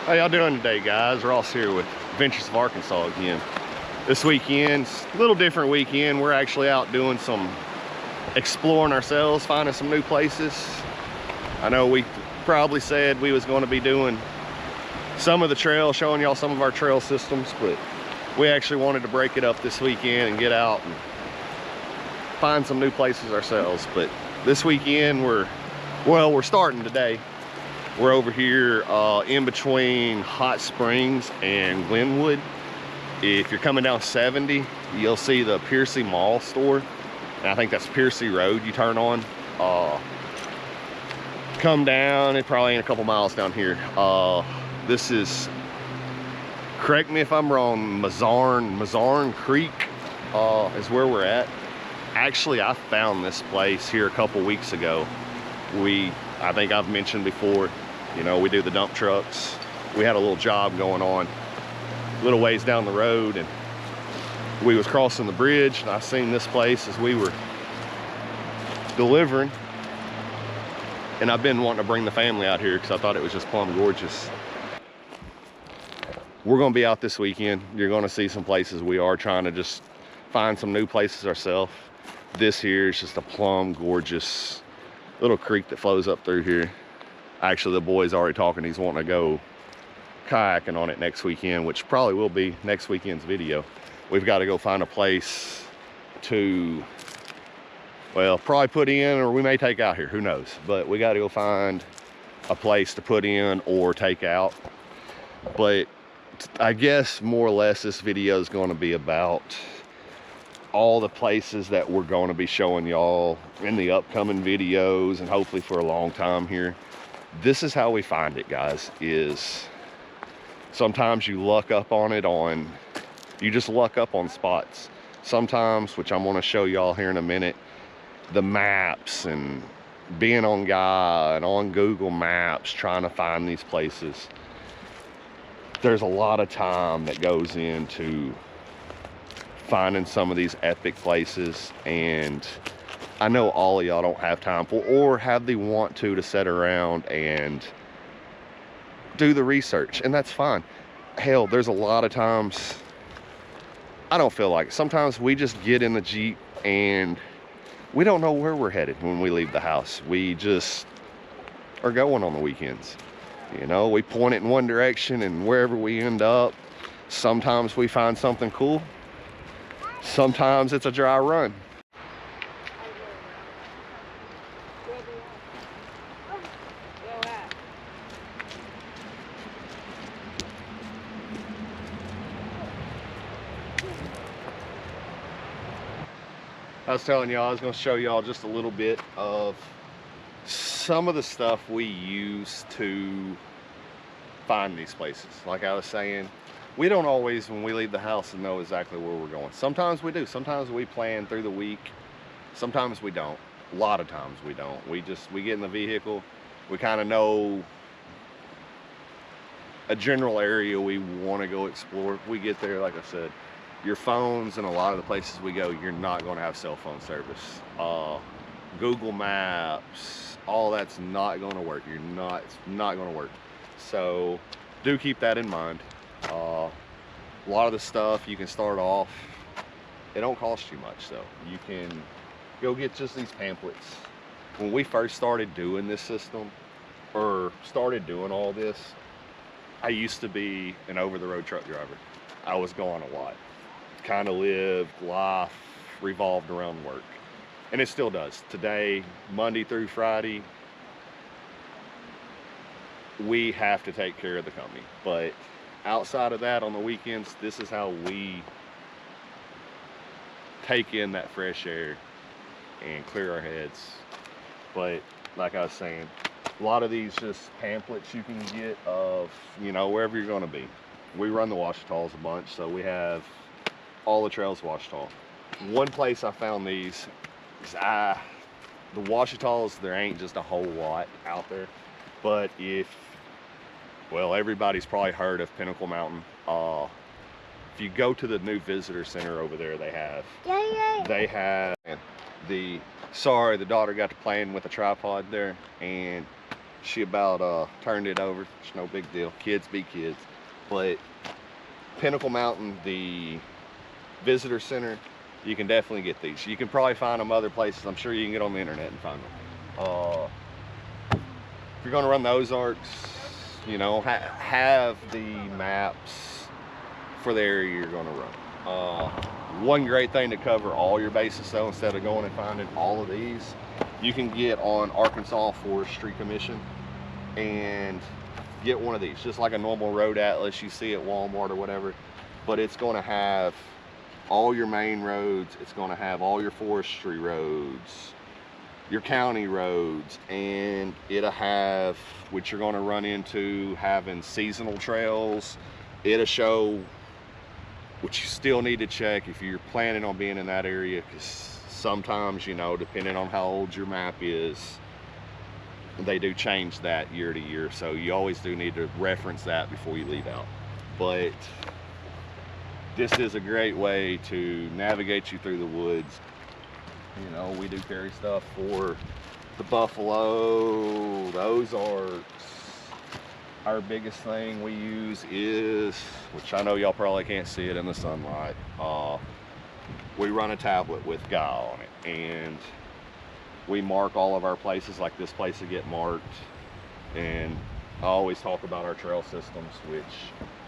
How y'all doing today, guys? Ross here with Adventures of Arkansas again. This weekend's a little different weekend. We're actually out doing some exploring ourselves, finding some new places. I know we probably said we was going to be doing some of the trail, showing y'all some of our trail systems, but we actually wanted to break it up this weekend and get out and find some new places ourselves. But this weekend we're starting today. We're over here in between Hot Springs and Glenwood. If you're coming down 70, you'll see the Piercy Mall store. And I think that's Piercy Road you turn on. Come down, it probably ain't a couple miles down here. This is, correct me if I'm wrong, Mazarn Creek is where we're at. Actually, I found this place here a couple weeks ago. I think I've mentioned before, you know, we do the dump trucks. We had a little job going on a little ways down the road, and we was crossing the bridge, and I seen this place as we were delivering. And I've been wanting to bring the family out here because I thought it was just plumb gorgeous. We're gonna be out this weekend. You're gonna see some places. We are trying to just find some new places ourselves. This here is just a plumb gorgeous little creek that flows up through here. Actually, the boy's already talking. He's wanting to go kayaking on it next weekend, which probably will be next weekend's video. We've got to go find a place to, well, probably put in, or we may take out here, who knows. But we got to go find a place to put in or take out. But I guess more or less this video is going to be about all the places that we're going to be showing y'all in the upcoming videos, and hopefully for a long time here. This is how we find it, guys, is sometimes you luck up on it you just luck up on spots. Sometimes, which I'm going to show y'all here in a minute, the maps and being on guide, on Google Maps, trying to find these places. There's a lot of time that goes into finding some of these epic places, and I know all of y'all don't have time for, or have the want to sit around and do the research, and that's fine. Hell, there's a lot of times I don't feel like it. Sometimes we just get in the Jeep and we don't know where we're headed when we leave the house. We just are going on the weekends. You know, we point it in one direction, and wherever we end up, sometimes we find something cool. Sometimes it's a dry run. I was telling y'all I was going to show y'all just a little bit of some of the stuff we use to find these places. Like I was saying, we don't always, when we leave the house, know exactly where we're going. Sometimes we do. Sometimes we plan through the week. Sometimes we don't. A lot of times we don't. We get in the vehicle. We kind of know a general area we want to go explore. If we get there, like I said, your phones and a lot of the places we go, you're not going to have cell phone service. Google Maps, all that's not going to work. It's not going to work. So do keep that in mind. A lot of the stuff you can start off, it don't cost you much though. You can go get just these pamphlets. When we first started doing this system, or started doing all this, I used to be an over-the-road truck driver. I was gone a lot. Kind of lived life revolved around work, and it still does today. Monday through Friday we have to take care of the company, but outside of that, on the weekends, this is how we take in that fresh air and clear our heads. But like I was saying, a lot of these just pamphlets you can get of, you know, wherever you're going to be. We run the Ouachitas a bunch, so we have all the trails Ouachita. One place I found these is the Ouachitas, there ain't just a whole lot out there, but well, everybody's probably heard of Pinnacle Mountain. If you go to the new visitor center over there, they have the daughter got to playing with a tripod there, and She about turned it over. It's no big deal. Kids be kids. But Pinnacle Mountain, the visitor center, you can definitely get these. You can probably find them other places. I'm sure you can get on the internet and find them. If you're going to run the Ozarks, you know, have the maps for the area you're going to run. One great thing to cover all your bases though, instead of going and finding all of these, you can get on Arkansas Forestry Commission and get one of these, just like a normal road atlas you see at Walmart or whatever, but it's going to have all your main roads, it's going to have all your forestry roads, your county roads, and it'll have what you're going to run into having seasonal trails. It'll show what you still need to check if you're planning on being in that area, because sometimes, you know, depending on how old your map is, they do change that year to year, so you always do need to reference that before you leave out. But this is a great way to navigate you through the woods. You know, we do carry stuff for the buffalo, the Ozarks. Our biggest thing we use is, which I know y'all probably can't see it in the sunlight, we run a tablet with Guy on it, and we mark all of our places. Like this place will get marked, and I always talk about our trail systems, which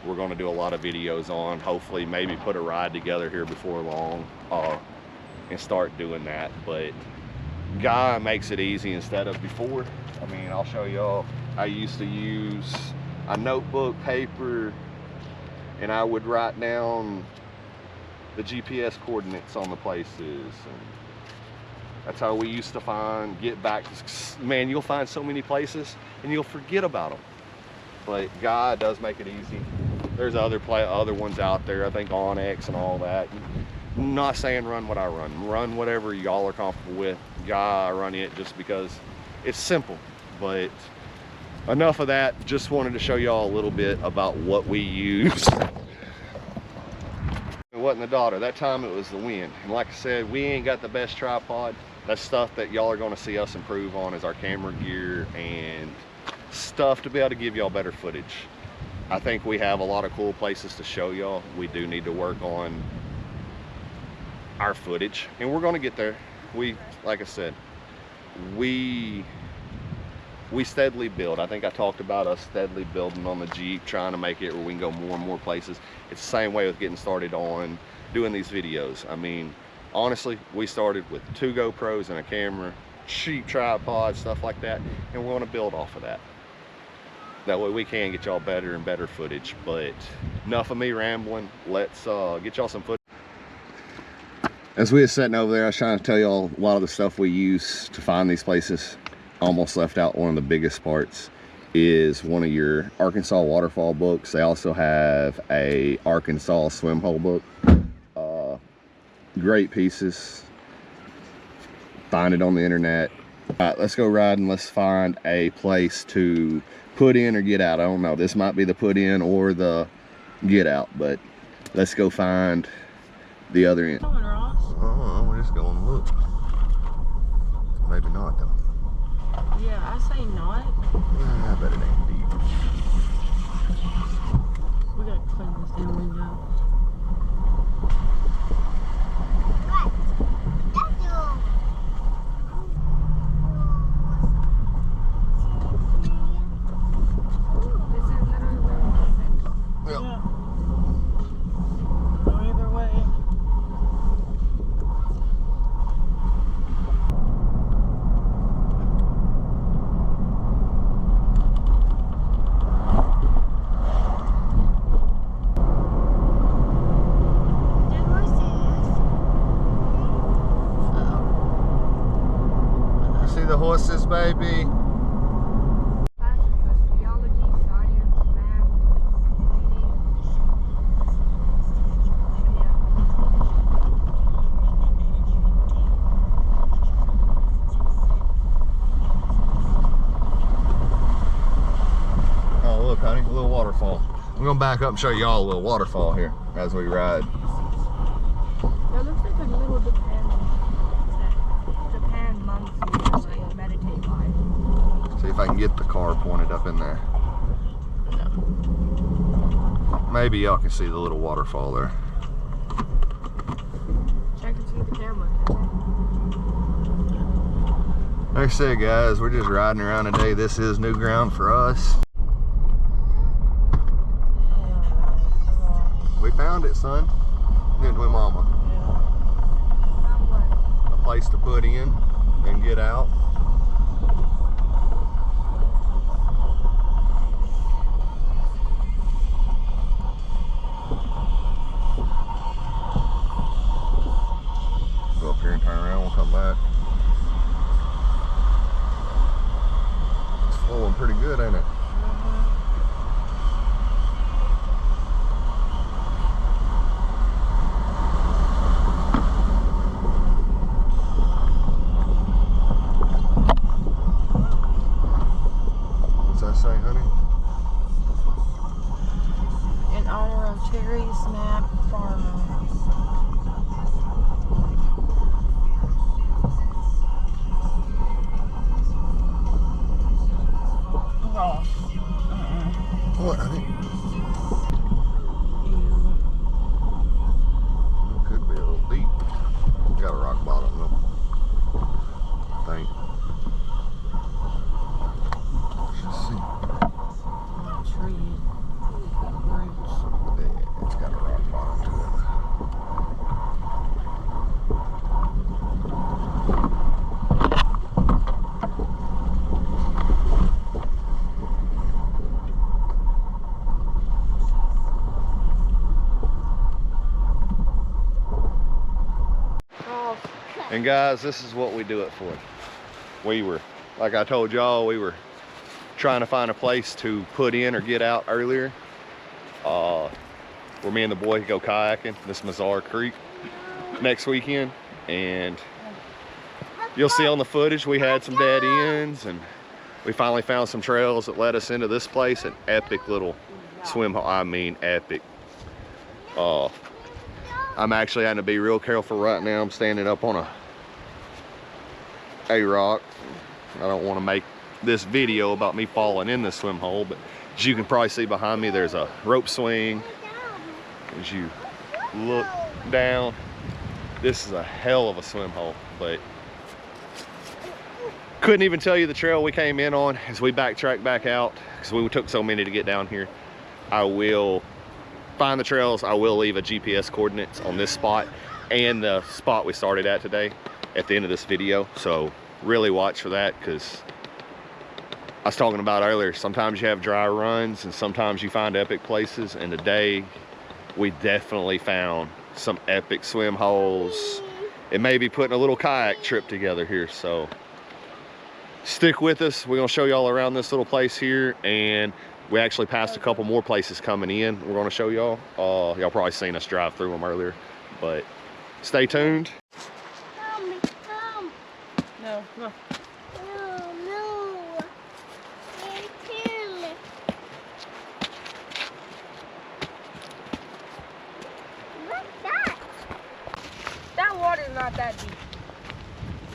we're going to do a lot of videos on. Hopefully maybe put a ride together here before long and start doing that. But Guy makes it easy instead of before. I mean, I'll show y'all. I used to use a notebook, paper, and I would write down the GPS coordinates on the places, and that's how we used to get back. Man, you'll find so many places and you'll forget about them, but Guy does make it easy. There's other ones out there, I think Onyx and all that. I'm not saying run what I run whatever y'all are comfortable with. Guy, I run it just because it's simple. But enough of that. Just wanted to show y'all a little bit about what we use. It wasn't the daughter, that time it was the wind. And like I said, we ain't got the best tripod. That's stuff that y'all are going to see us improve on, is our camera gear and stuff to be able to give y'all better footage. I think we have a lot of cool places to show y'all. We do need to work on our footage, and we're going to get there. Like I said, we steadily build. I think I talked about us steadily building on the Jeep, trying to make it where we can go more and more places. It's the same way with getting started on doing these videos. I mean, honestly, we started with 2 GoPros and a camera, cheap tripod, stuff like that, and we're going to build off of that. That way we can get y'all better and better footage. But enough of me rambling. Let's get y'all some footage. As we were sitting over there, I was trying to tell y'all a lot of the stuff we use to find these places. Almost left out one of the biggest parts is one of your Arkansas waterfall books. They also have a Arkansas swim hole book. Great pieces. Find it on the internet. All right, let's go riding. Let's find a place to put in or get out. I don't know. This might be the put in or the get out, but let's go find the other end. Oh, we're just going to look. Maybe not though. Yeah, I say not. I bet it ain't deep. We gotta clean this down window. Yeah. Go either way. See the horses, baby. Oh, look, honey, a little waterfall. I'm gonna back up and show y'all a little waterfall here as we ride. That looks like a little Japan monks like meditate by. See if I can get the car pointed up in there. Maybe y'all can see the little waterfall there. I can see the camera. Like I said, guys, we're just riding around today. This is new ground for us. We found it, son. Didn't we, Mama? Yeah. A place to put in and get out. Go up here and turn around. We'll come back. It's flowing pretty good, ain't it? Say, honey? In honor of Terry Snap Farmer. Oh. What, honey? Ew. It could be a little deep. Got a rock bottom though. I think. Let's see. Tree roots. Yeah, it's got a rock bottom to it. Oh. And guys, this is what we do it for. We were, like I told y'all, we were trying to find a place to put in or get out earlier. Where me and the boy could go kayaking, this Mazarn Creek next weekend. And you'll see on the footage, we had some dead ends and we finally found some trails that led us into this place. An epic little swim hole, I mean epic. I'm actually having to be real careful right now. I'm standing up on a rock. I don't want to make this video about me falling in the swim hole, but as you can probably see behind me, there's a rope swing. As you look down, this is a hell of a swim hole, but couldn't even tell you the trail we came in on as we backtracked back out because we took so many to get down here. I will find the trails. I will leave a GPS coordinates on this spot and the spot we started at today at the end of this video, so really watch for that, because I was talking about earlier, sometimes you have dry runs and sometimes you find epic places, and today we definitely found some epic swim holes. It may be putting a little kayak trip together here, so stick with us. We're gonna show y'all around this little place here, and we actually passed a couple more places coming in. We're gonna show y'all. Y'all probably seen us drive through them earlier, but stay tuned. No, no. That water's not that deep.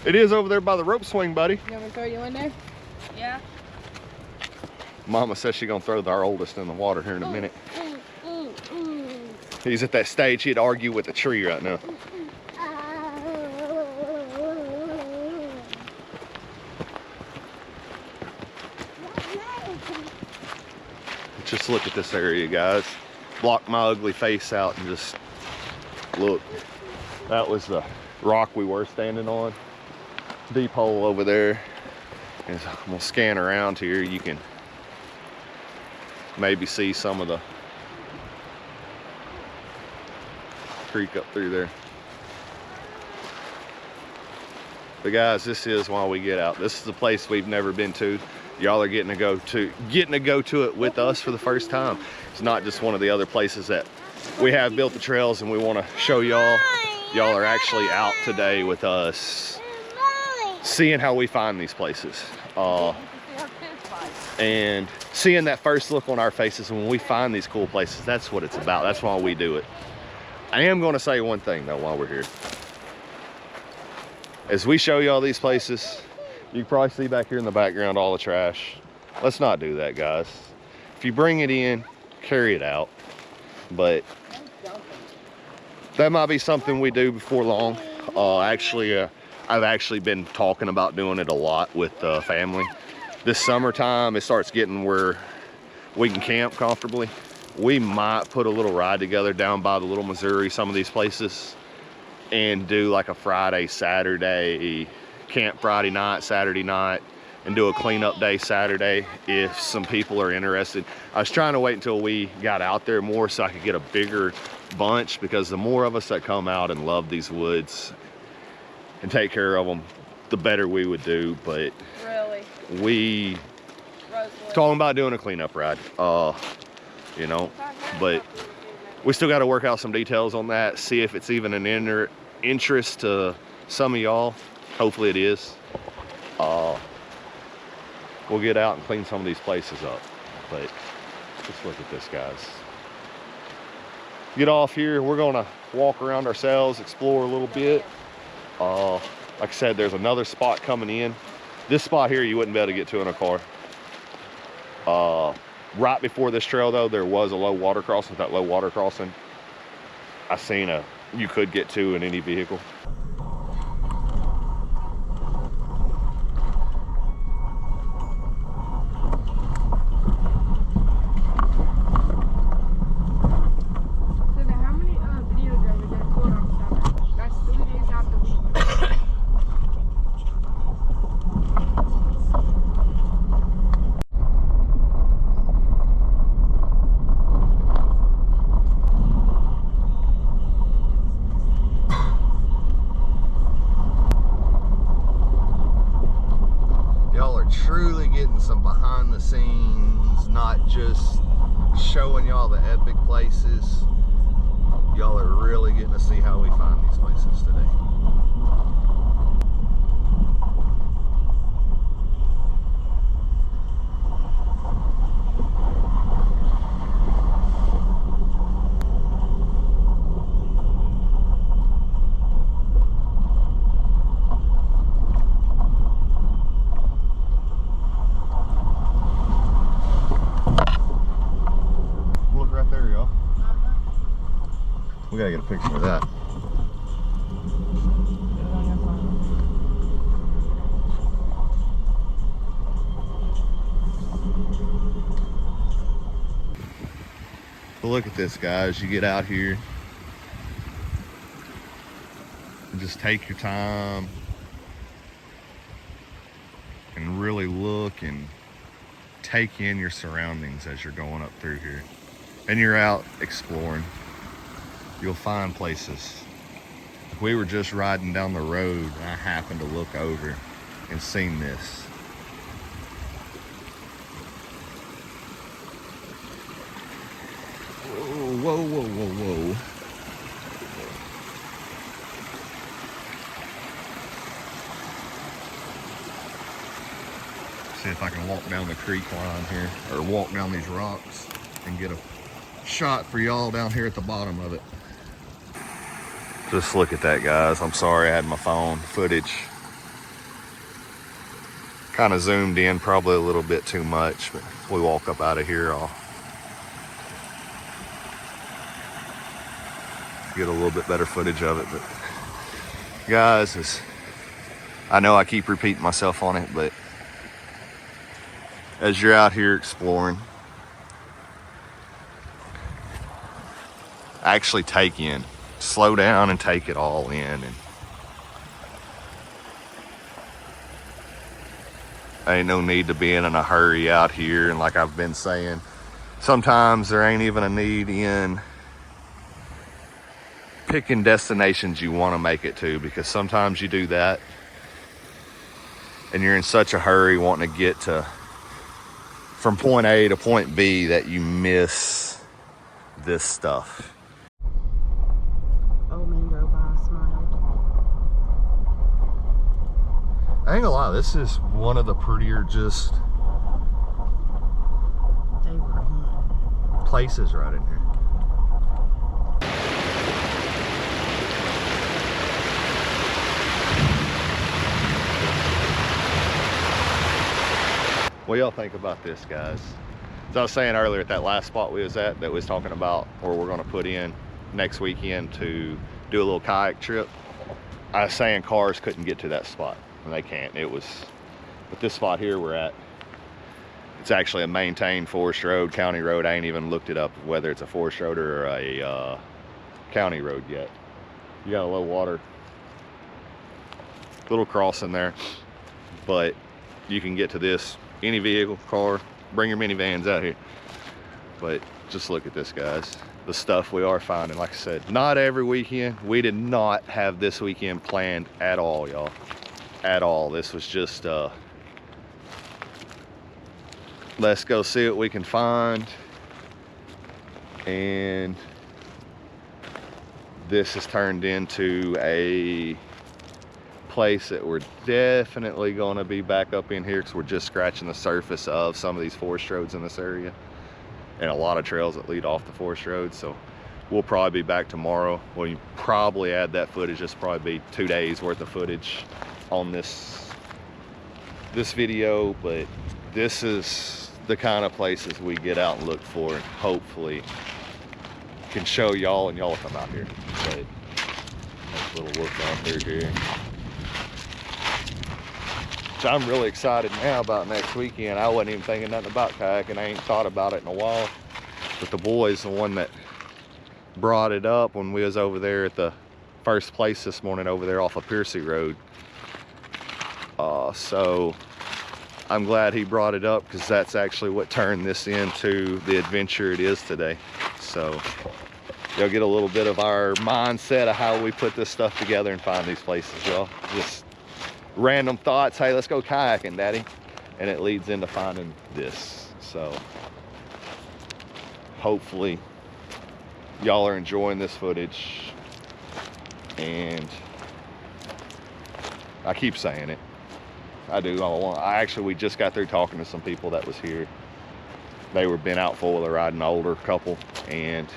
It is over there by the rope swing, buddy. You want me to throw you in there? Yeah. Mama says she's gonna throw our oldest in the water here in a minute. He's at that stage he'd argue with the tree right now. Just look at this area, guys. Block my ugly face out and just look. That was the rock we were standing on. Deep hole over there. And I'm gonna scan around here. You can maybe see some of the creek up through there. But guys, this is why we get out. This is a place we've never been to. Y'all are getting to go to it with us for the first time. It's not just one of the other places that we have built the trails and we want to show y'all. Y'all are actually out today with us, seeing how we find these places. And seeing that first look on our faces when we find these cool places. That's what it's about. That's why we do it. I am going to say one thing though while we're here. As we show y'all these places, You can probably see back here in the background all the trash. Let's not do that, guys. If you bring it in, carry it out. But that might be something we do before long. I've actually been talking about doing it a lot with family. This summertime, it starts getting where we can camp comfortably. We might put a little ride together down by the Little Missouri, some of these places, and do like a Friday, Saturday, camp Friday night, Saturday night, and do a cleanup day Saturday if some people are interested. I was trying to wait until we got out there more so I could get a bigger bunch, because the more of us that come out and love these woods and take care of them, the better we would do. But Really? we talking about doing a cleanup ride, you know, but we still got to work out some details on that, see if it's even an interest to some of y'all. Hopefully it is. We'll get out and clean some of these places up. But just look at this, guys. Get off here, we're gonna walk around ourselves, explore a little bit. Like I said, there's another spot coming in. This spot here you wouldn't be able to get to in a car. Right before this trail though, there was a low water crossing. That low water crossing, I seen you could get to in any vehicle. Truly getting some behind the scenes, not just showing y'all the epic places. Y'all are really getting to see how we find these places today. We gotta get a picture of that. But look at this, guys. You get out here and just take your time and really look and take in your surroundings as you're going up through here. And you're out exploring. You'll find places. We were just riding down the road and I happened to look over and seen this. Whoa, whoa, whoa, whoa, whoa. See if I can walk down the creek line here, or walk down these rocks and get a shot for y'all down here at the bottom of it. Just look at that, guys. I'm sorry I had my phone footage kind of zoomed in, probably a little bit too much, but if we walk up out of here, I'll get a little bit better footage of it. But guys, I know I keep repeating myself on it, but as you're out here exploring, actually take in, slow down and take it all in. And ain't no need to be in a hurry out here. And like I've been saying, sometimes there ain't even a need in picking destinations you want to make it to, because sometimes you do that and you're in such a hurry wanting to get from point A to point B that you miss this stuff. Old man drove by and smiled. I ain't gonna lie, this is one of the prettier just places right in here. What y'all think about this, guys? As I was saying earlier, at that last spot we was at, that was talking about where we're going to put in next weekend to do a little kayak trip. I was saying cars couldn't get to that spot, and they can't. But this spot here we're at, it's actually a maintained forest road, county road. I ain't even looked it up whether it's a forest road or a county road yet. You got a low water little crossing there, but you can get to this, any vehicle, car, bring your minivans out here. But just look at this, guys, the stuff we are finding. Like I said, not every weekend. We did not have this weekend planned at all, y'all, at all. This was just let's go see what we can find. And this has turned into a place that we're definitely going to be back up in here, because we're just scratching the surface of some of these forest roads in this area and a lot of trails that lead off the forest roads. So we'll probably be back tomorrow. We'll probably add that footage. This will probably be 2 days worth of footage on this video, but this is the kind of places we get out and look for, and hopefully can show y'all, and y'all will come out here. But nice little look down through here. So I'm really excited now about next weekend. I wasn't even thinking nothing about kayaking. I ain't thought about it in a while. But the boys, the one that brought it up when we was over there at the first place this morning over there off of Piercy Road. So I'm glad he brought it up, because that's actually what turned this into the adventure it is today. So you'll get a little bit of our mindset of how we put this stuff together and find these places, y'all. Just random thoughts. Hey, let's go kayaking, Daddy. And it leads into finding this. So hopefully y'all are enjoying this footage. And I keep saying it. I do. We just got through talking to some people that was here. They were been out four-wheeler riding, an older couple, and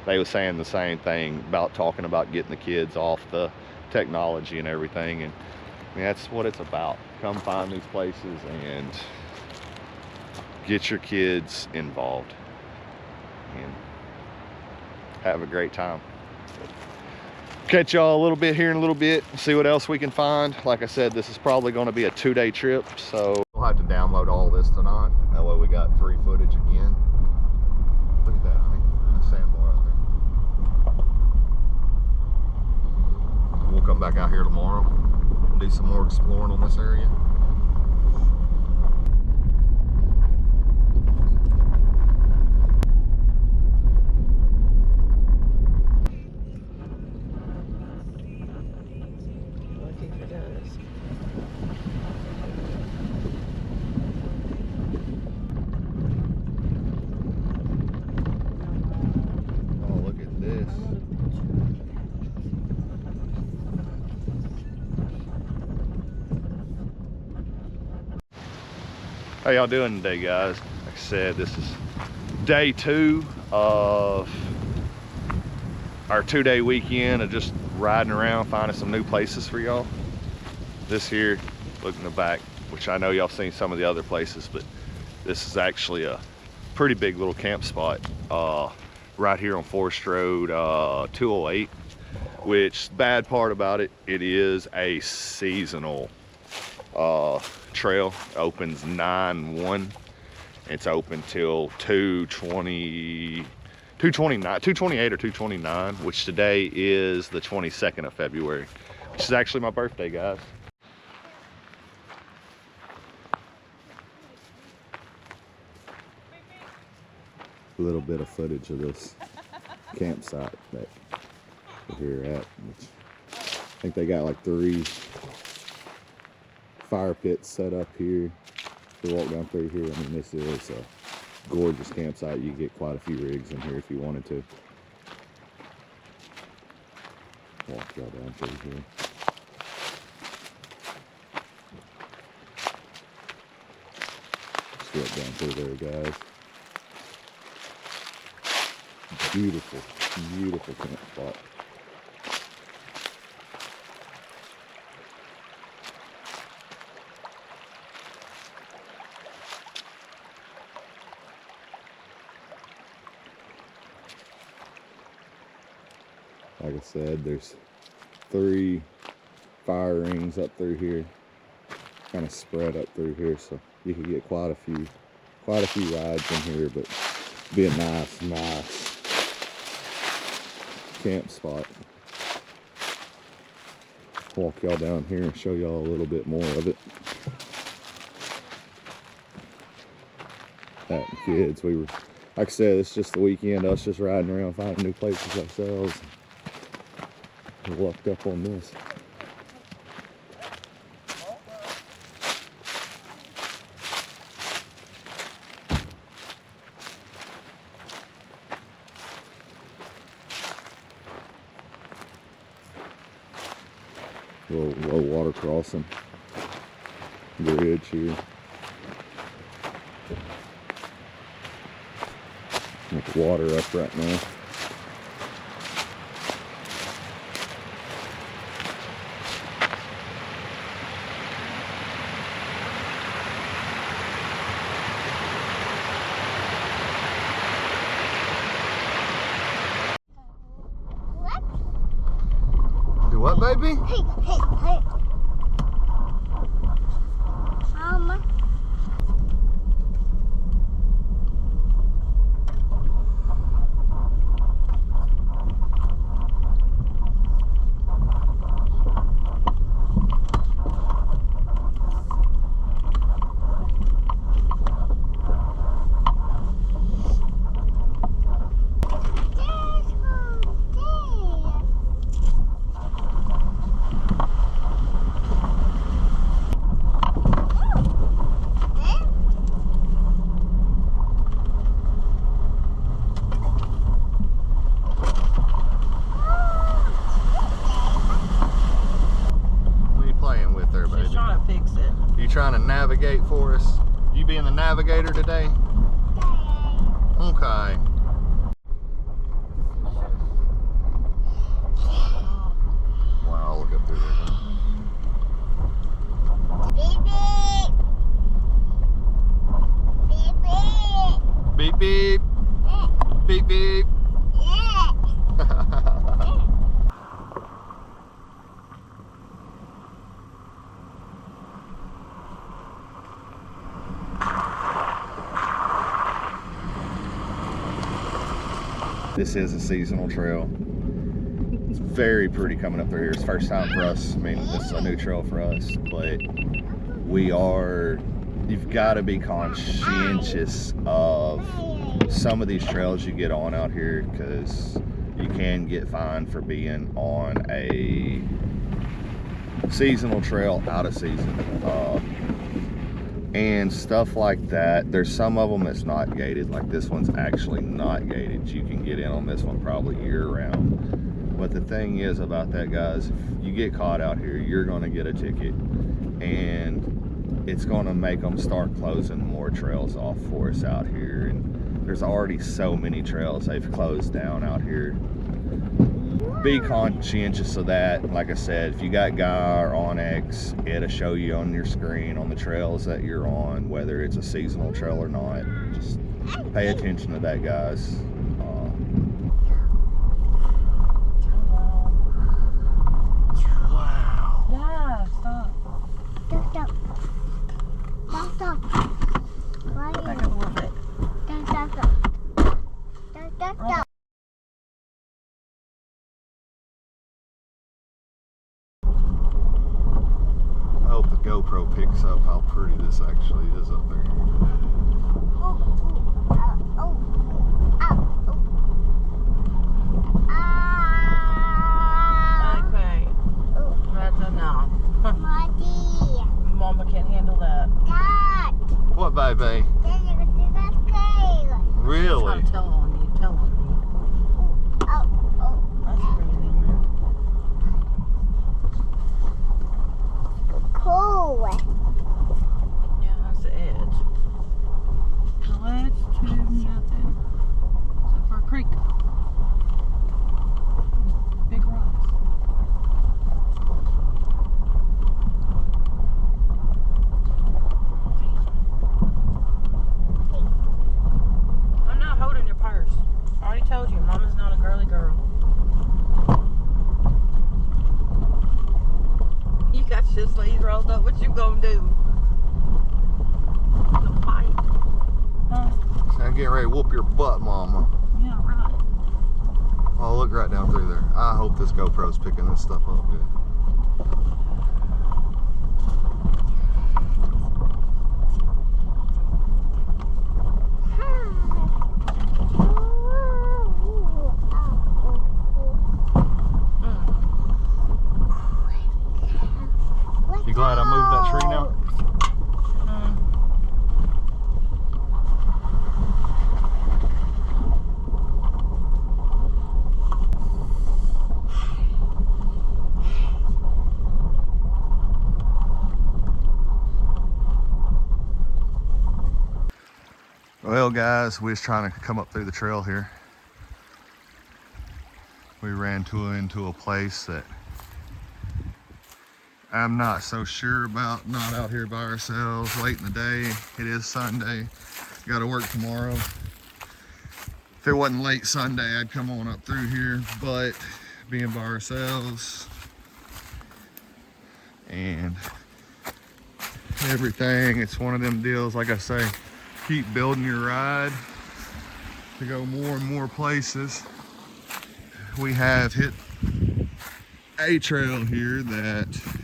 they were saying the same thing about talking about getting the kids off the technology and everything. And I mean, that's what it's about. Come find these places and get your kids involved and have a great time. Catch y'all a little bit here in a little bit, see what else we can find. Like I said, this is probably going to be a 2-day trip, so we'll have to download all this tonight. That way we got free footage again. Look at that, honey. The sandbar out there. We'll come back out here tomorrow and do some more exploring on this area. How y'all doing today, guys? Like I said, this is day 2 of our 2-day weekend of just riding around, finding some new places for y'all. This here, look in the back, which I know y'all seen some of the other places, but this is actually a pretty big little camp spot right here on Forest Road 208, which the bad part about it, it is a seasonal trail. Opens 9/1. It's open till 228 or 229, which today is the 22nd of February, which is actually my birthday, guys. A little bit of footage of this campsite that we're here at, which I think they got like 3 fire pits set up here to walk down through here. I mean, this is a gorgeous campsite. You get quite a few rigs in here if you wanted to. Walk y'all down through here. Step down through there, guys. Beautiful, beautiful camp spot. Like I said, there's 3 fire rings up through here, kind of spread up through here, so you could get quite a few rides in here, but be a nice camp spot. Walk y'all down here and show y'all a little bit more of it. That and kids, we were, like I said, it's just the weekend, us just riding around finding new places ourselves. We lucked up on this. Little low water crossing bridge here. With the water up right now. Do what, baby? Hey. Mama. Trying to navigate for us? You being the navigator today? Okay. Wow, look up through there. Beep beep. Beep beep. This is a seasonal trail. It's very pretty coming up through here. It's the first time for us. I mean, this is a new trail for us, but you've got to be conscientious of some of these trails you get on out here, because you can get fined for being on a seasonal trail out of season. And stuff like that. There's some of them that's not gated, like this one's actually not gated. You can get in on this one probably year round. But the thing is about that, guys, if you get caught out here, you're gonna get a ticket, and it's gonna make them start closing more trails off for us out here. And there's already so many trails they've closed down out here. Be conscientious of that. Like I said, if you got Guy or Onyx, it'll show you on your screen on the trails that you're on, whether it's a seasonal trail or not. Just pay attention to that, guys. Wow. Yeah, stop. Stop. Why Back up a little bit. Stop. I hope the GoPro picks up how pretty this actually is up there. Okay. That's enough. Mama can't handle that. What, baby? Really? Tell on you. Tell on you. That's crazy, man. Cool. Yeah, that's the edge. The edge to nothing. Except for a creek. Big rocks. I'm not holding your purse. I already told you, Mama's not a girly girl. gonna do? The fight? Huh? I'm getting ready to whoop your butt, mama. Yeah, right. Oh, look right down through there. I hope this GoPro's picking this stuff up good. You glad I moved that tree now? Well guys, we was trying to come up through the trail here. We ran into a place that I'm not so sure about, not out here by ourselves late in the day. It is Sunday, got to work tomorrow. If it wasn't late Sunday, I'd come on up through here, but being by ourselves and everything, it's one of them deals, like I say, keep building your ride to go more and more places. We have hit a trail here that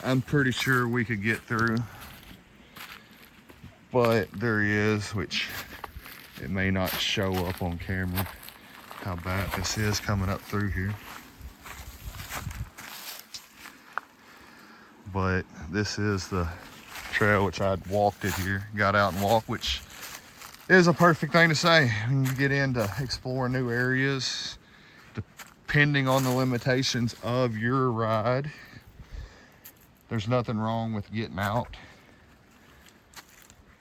I'm pretty sure we could get through, but there is, which it may not show up on camera how bad this is coming up through here, but this is the trail which I'd walked it here, got out and walked, which is a perfect thing to say when you get into exploring new areas, depending on the limitations of your ride. There's nothing wrong with getting out,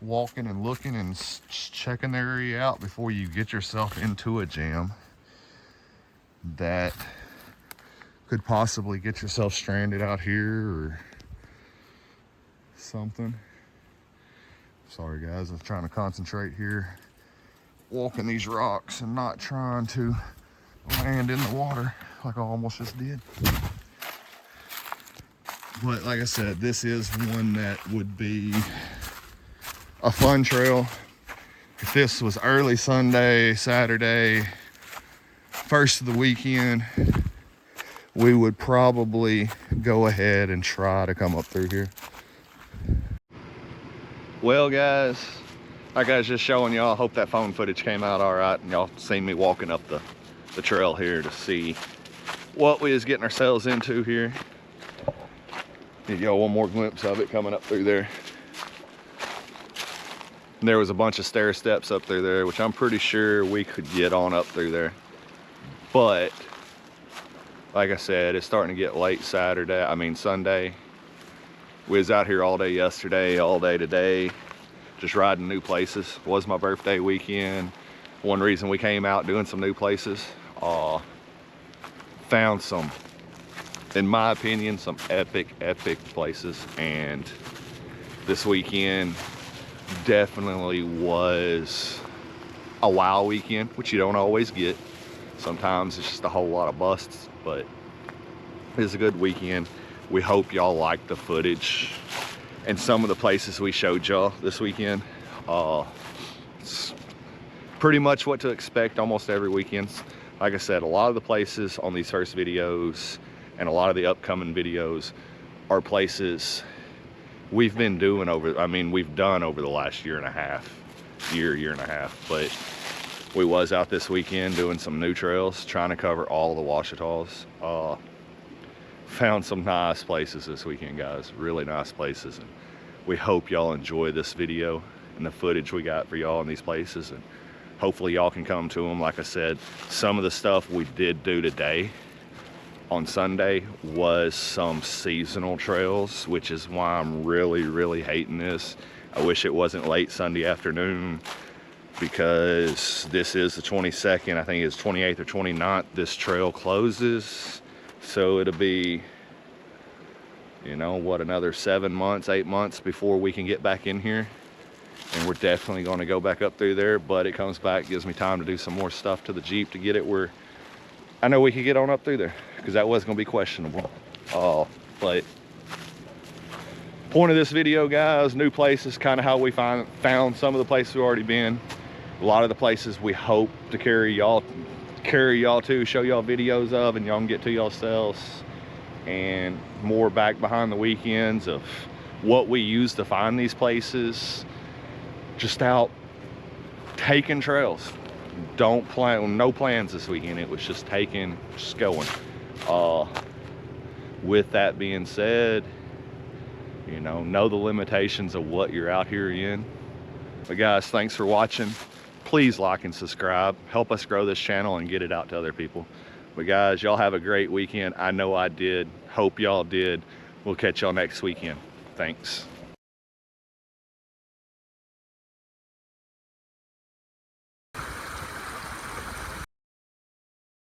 walking and looking and checking the area out before you get yourself into a jam that could possibly get yourself stranded out here or something. Sorry guys, I'm trying to concentrate here, walking these rocks and not trying to land in the water like I almost just did. But like I said, this is one that would be a fun trail. If this was early Sunday, Saturday, first of the weekend, we would probably go ahead and try to come up through here. Well guys, like I was just showing y'all, I hope that phone footage came out all right and y'all seen me walking up the trail here to see what we was getting ourselves into here. Give y'all one more glimpse of it coming up through there. And there was a bunch of stair steps up through there, which I'm pretty sure we could get on up through there. But like I said, it's starting to get late Sunday. We was out here all day yesterday, all day today, just riding new places. It was my birthday weekend. One reason we came out doing some new places. Found some, in my opinion, some epic places. And this weekend definitely was a wow weekend, which you don't always get. Sometimes it's just a whole lot of busts, but it's a good weekend. We hope y'all like the footage and some of the places we showed y'all this weekend. It's pretty much what to expect almost every weekend. Like I said, a lot of the places on these first videos and a lot of the upcoming videos are places we've been doing we've done over the last year and a half. But we was out this weekend doing some new trails, trying to cover all the Ouachitas. Found some nice places this weekend, guys, really nice places. And we hope y'all enjoy this video and the footage we got for y'all in these places, and hopefully y'all can come to them. Like I said, some of the stuff we did do today on Sunday was some seasonal trails, which is why I'm really hating this. I wish it wasn't late Sunday afternoon, because this is the 22nd, I think it's 28th or 29th, this trail closes. So it'll be, you know what, another 7 months, 8 months before we can get back in here. And we're definitely going to go back up through there, but it comes back, gives me time to do some more stuff to the Jeep to get it where I know we could get on up through there, because that was going to be questionable. But Point of this video, guys, new places, kind of how we found some of the places we've already been. A lot of the places we hope to carry y'all to, show y'all videos of, and y'all can get to yourselves. And more back behind the weekends of what we use to find these places. Just out taking trails. Don't plan, no plans this weekend. It was just taking, just going. With that being said, you know the limitations of what you're out here in. But guys, thanks for watching. Please like and subscribe. Help us grow this channel and get it out to other people. But guys, y'all have a great weekend. I know I did. Hope y'all did. We'll catch y'all next weekend. Thanks.